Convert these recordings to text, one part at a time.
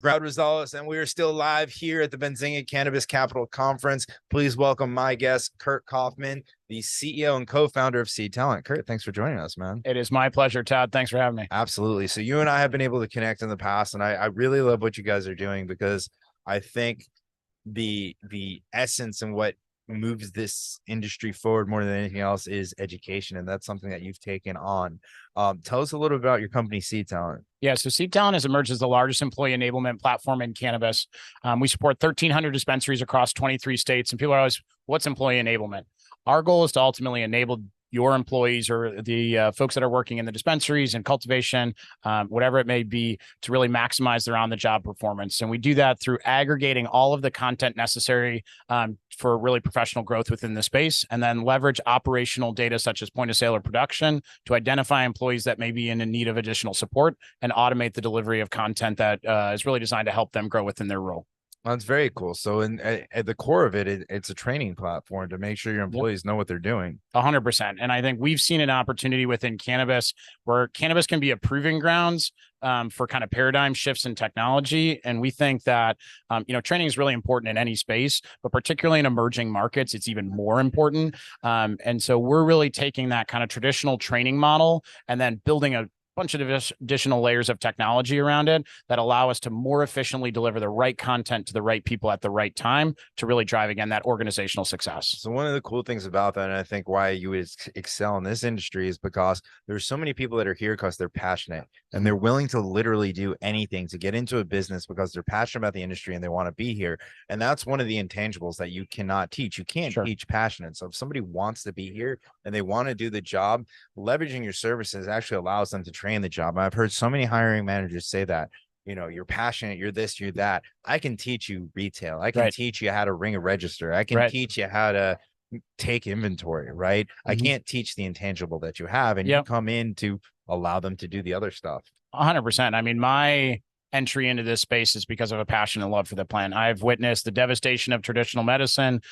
Brad Rosales, and we are still live here at the Benzinga Cannabis Capital Conference. Please welcome my guest, Kurt Kaufman, the CEO and co-founder of Seed Talent. Kurt, thanks for joining us, man. It is my pleasure, Todd. Thanks for having me. Absolutely. So you and I have been able to connect in the past, and I really love what you guys are doing because I think the essence and what moves this industry forward more than anything else is education, and that's something that you've taken on. Tell us a little about your company, Seed Talent. Yeah, so Seed Talent has emerged as the largest employee enablement platform in cannabis. We support 1,300 dispensaries across 23 states, and people are always, what's employee enablement? Our goal is to ultimately enable your employees or the folks that are working in the dispensaries and cultivation, whatever it may be, to really maximize their on-the-job performance. And we do that through aggregating all of the content necessary for really professional growth within the space, and then leverage operational data such as point of sale or production to identify employees that may be in need of additional support and automate the delivery of content that is really designed to help them grow within their role. That's very cool. So at the core of it's a training platform to make sure your employees know what they're doing. 100%. And I think we've seen an opportunity within cannabis where cannabis can be a proving grounds for kind of paradigm shifts in technology. And we think that, training is really important in any space, but particularly in emerging markets, it's even more important. And so we're really taking that kind of traditional training model and then building a bunch of additional layers of technology around it that allow us to more efficiently deliver the right content to the right people at the right time to really drive, again, that organizational success. So one of the cool things about that, and I think why you would excel in this industry, is because there's so many people that are here because they're passionate and they're willing to literally do anything to get into a business because they're passionate about the industry and they want to be here. And that's one of the intangibles that you cannot teach. You can't teach passionate. So if somebody wants to be here and they want to do the job, leveraging your services actually allows them to train the job. I've heard so many hiring managers say that, you're passionate, you're this, you're that. I can teach you retail. I can teach you how to ring a register. I can teach you how to take inventory, right? I can't teach the intangible that you have, and you come in to allow them to do the other stuff. 100%. I mean, my entry into this space is because of a passion and love for the plant. I've witnessed the devastation of traditional medicine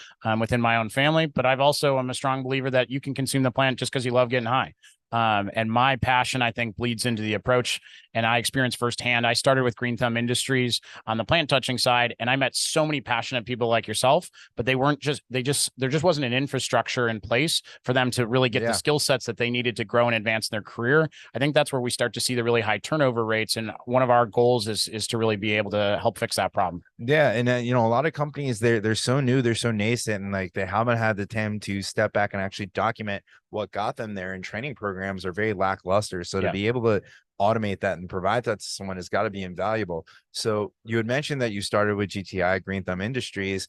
within my own family, but I'm a strong believer that you can consume the plant just because you love getting high. And my passion, I think, bleeds into the approach. And I experienced firsthand. I started with Green Thumb Industries on the plant touching side, and I met so many passionate people like yourself, but there just wasn't an infrastructure in place for them to really get the skill sets that they needed to grow and advance in their career. I think that's where we start to see the really high turnover rates. And one of our goals is to really be able to help fix that problem. Yeah. And a lot of companies, they're so new, they're so nascent, and like they haven't had the time to step back and actually document what got them there. And training programs are very lackluster. So to be able to automate that and provide that to someone has got to be invaluable. So you had mentioned that you started with GTI, Green Thumb Industries,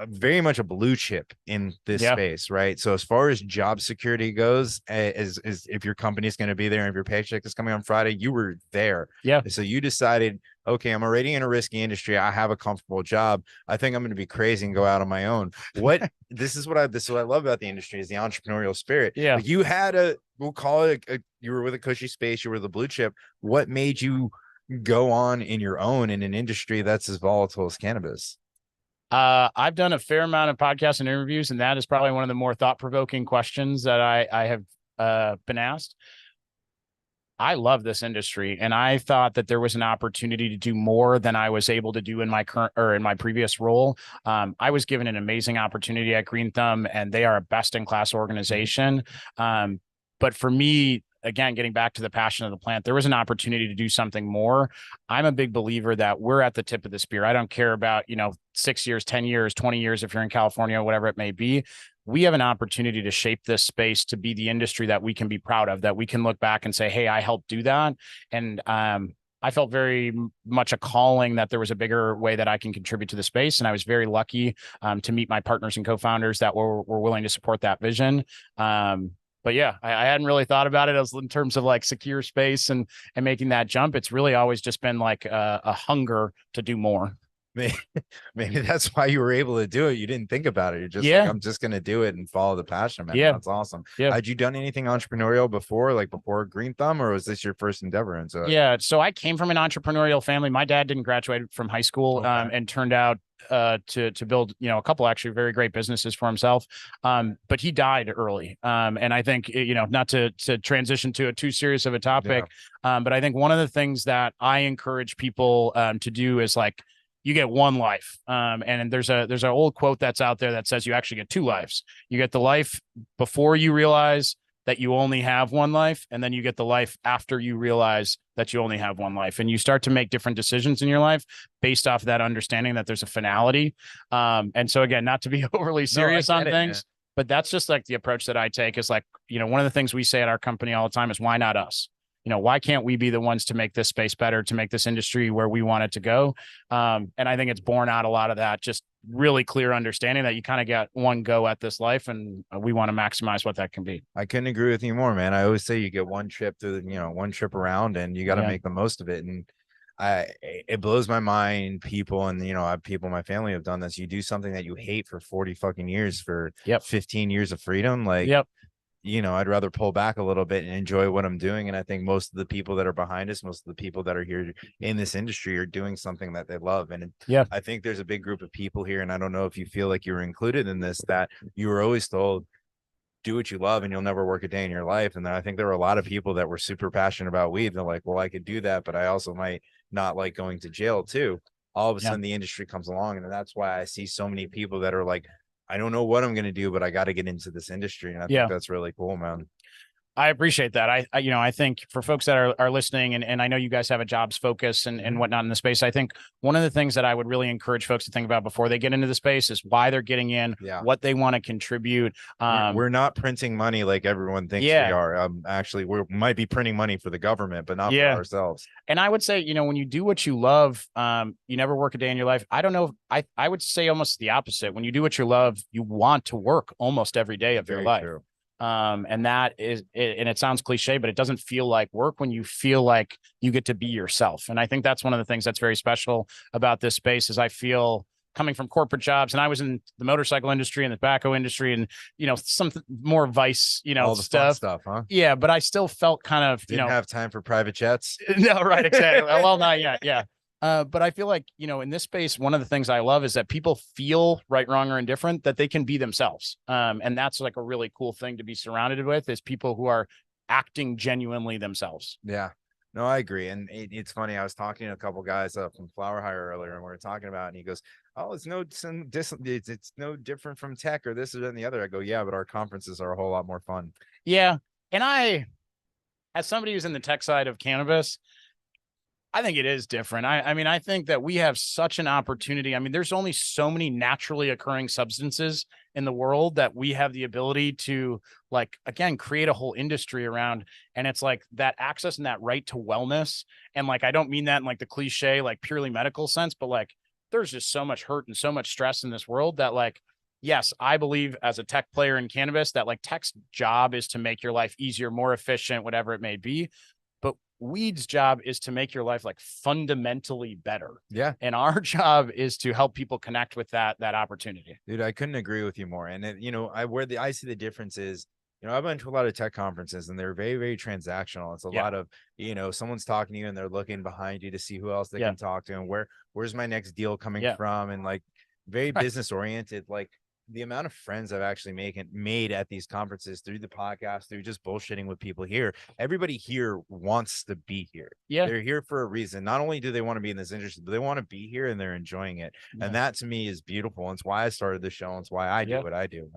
very much a blue chip in this space, right? So as far as job security goes, as if your company is going to be there and if your paycheck is coming on Friday, you were there. Yeah. So you decided, okay, I'm already in a risky industry. I have a comfortable job. I think I'm going to be crazy and go out on my own. This is what I love about the industry is the entrepreneurial spirit. Yeah. Like you had we'll call it you were with a cushy space. You were the blue chip. What made you go on in your own in an industry that's as volatile as cannabis? I've done a fair amount of podcasts and interviews, and that is probably one of the more thought-provoking questions that I have been asked. I love this industry, and I thought that there was an opportunity to do more than I was able to do in my current or in my previous role. I was given an amazing opportunity at Green Thumb, and they are a best-in-class organization. But for me, again, getting back to the passion of the plant, there was an opportunity to do something more. I'm a big believer that we're at the tip of the spear. I don't care about, 6 years, 10 years, 20 years, if you're in California, whatever it may be. We have an opportunity to shape this space to be the industry that we can be proud of, that we can look back and say, hey, I helped do that. And I felt very much a calling that there was a bigger way that I can contribute to the space. And I was very lucky to meet my partners and co-founders that were willing to support that vision. But yeah, I hadn't really thought about it as in terms of like secure space and making that jump. It's really always just been like a hunger to do more. maybe, maybe that's why you were able to do it. You didn't think about it. You're just like, Yeah. I'm just gonna do it and follow the passion, man. Yeah. That's awesome. Yeah. Had you done anything entrepreneurial before, like before Green Thumb, or was this your first endeavor into it? Yeah. So I came from an entrepreneurial family. My dad didn't graduate from high school, Okay. and turned out to build, a couple actually very great businesses for himself. But he died early. And I think, not to transition to a too serious of a topic, but I think one of the things that I encourage people to do is like, you get one life. And there's an old quote that's out there that says you actually get two lives. You get the life before you realize that you only have one life, and then you get the life after you realize that you only have one life, and you start to make different decisions in your life based off of that understanding that there's a finality. And so again, not to be overly serious on things, but that's just like the approach that I take is like, one of the things we say at our company all the time is, why not us? Why can't we be the ones to make this space better, to make this industry where we want it to go? And I think it's borne out a lot of that, just really clear understanding that you kind of got one go at this life, and we want to maximize what that can be. I couldn't agree with you more, man. I always say you get one trip through one trip around, and you got to make the most of it. And it blows my mind. People, and I have people in my family have done this. You do something that you hate for 40 fucking years for 15 years of freedom. Like, I'd rather pull back a little bit and enjoy what I'm doing. And I think most of the people that are behind us, most of the people that are here in this industry are doing something that they love. And I think there's a big group of people here. And I don't know if you feel like you were included in this, that you were always told, do what you love and you'll never work a day in your life. And then I think there were a lot of people that were super passionate about weed. They're like, well, I could do that, but I also might not like going to jail too. All of a sudden the industry comes along. And that's why I see so many people that are like, I don't know what I'm going to do, but I got to get into this industry. And I think that's really cool, man. I appreciate that. I think for folks that are listening, and I know you guys have a jobs focus and whatnot in the space, I think one of the things that I would really encourage folks to think about before they get into the space is why they're getting in, what they want to contribute. We're not printing money like everyone thinks we are. Actually, we might be printing money for the government, but not for ourselves. And I would say, when you do what you love, you never work a day in your life. I don't know. I would say almost the opposite. When you do what you love, you want to work almost every day of your life. True. And that is it, and it sounds cliche, but it doesn't feel like work when you feel like you get to be yourself. And I think that's one of the things that's very special about this space is I feel, coming from corporate jobs, and I was in the motorcycle industry and the tobacco industry and, some more vice, all the stuff, huh? Yeah. But I still felt kind of, didn't have time for private jets. No, right. Exactly. Well, not yet. Yeah. But I feel like, in this space, one of the things I love is that people feel right, wrong, or indifferent, that they can be themselves. And that's like a really cool thing to be surrounded with, is people who are acting genuinely themselves. Yeah, no, I agree. And it's funny. I was talking to a couple guys from Flower Hire earlier, and we were talking about it, and he goes, oh, it's no different from tech or this or that and the other. I go, yeah, but our conferences are a whole lot more fun. Yeah. And as somebody who's in the tech side of cannabis, I think it is different. I mean, I think that we have such an opportunity. I mean, there's only so many naturally occurring substances in the world that we have the ability to, like, again, create a whole industry around. And it's like that access and that right to wellness. And like, I don't mean that in like the cliche, like purely medical sense, but like, there's just so much hurt and so much stress in this world that, like, yes, I believe as a tech player in cannabis that like tech's job is to make your life easier, more efficient, whatever it may be. But weed's job is to make your life like fundamentally better. Yeah. And our job is to help people connect with that opportunity. Dude, I couldn't agree with you more. And I see the difference is, I've been to a lot of tech conferences and they're very, very transactional. It's a lot of, someone's talking to you and they're looking behind you to see who else they can talk to and where's my next deal coming from, and like very business oriented. Like, the amount of friends I've actually made at these conferences through the podcast, through just bullshitting with people here. Everybody here wants to be here. Yeah. They're here for a reason. Not only do they want to be in this industry, but they want to be here and they're enjoying it. Yeah. And that to me is beautiful. And it's why I started the show. And it's why I do what I do.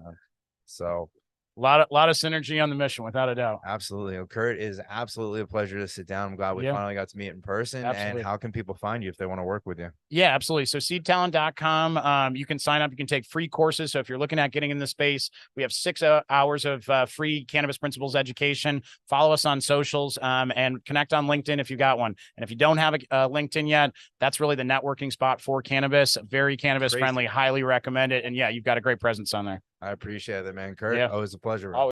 So a lot of synergy on the mission, without a doubt. Absolutely. Well, Kurt, is absolutely a pleasure to sit down. I'm glad we finally got to meet in person. Absolutely. And how can people find you if they want to work with you? Yeah, absolutely. So seedtalent.com. You can sign up. You can take free courses. So if you're looking at getting in the space, we have 6 hours of free cannabis principles education. Follow us on socials and connect on LinkedIn if you got one. And if you don't have a LinkedIn yet, that's really the networking spot for cannabis. Very cannabis friendly. Highly recommend it. And yeah, you've got a great presence on there. I appreciate it, man. Kurt, always a pleasure.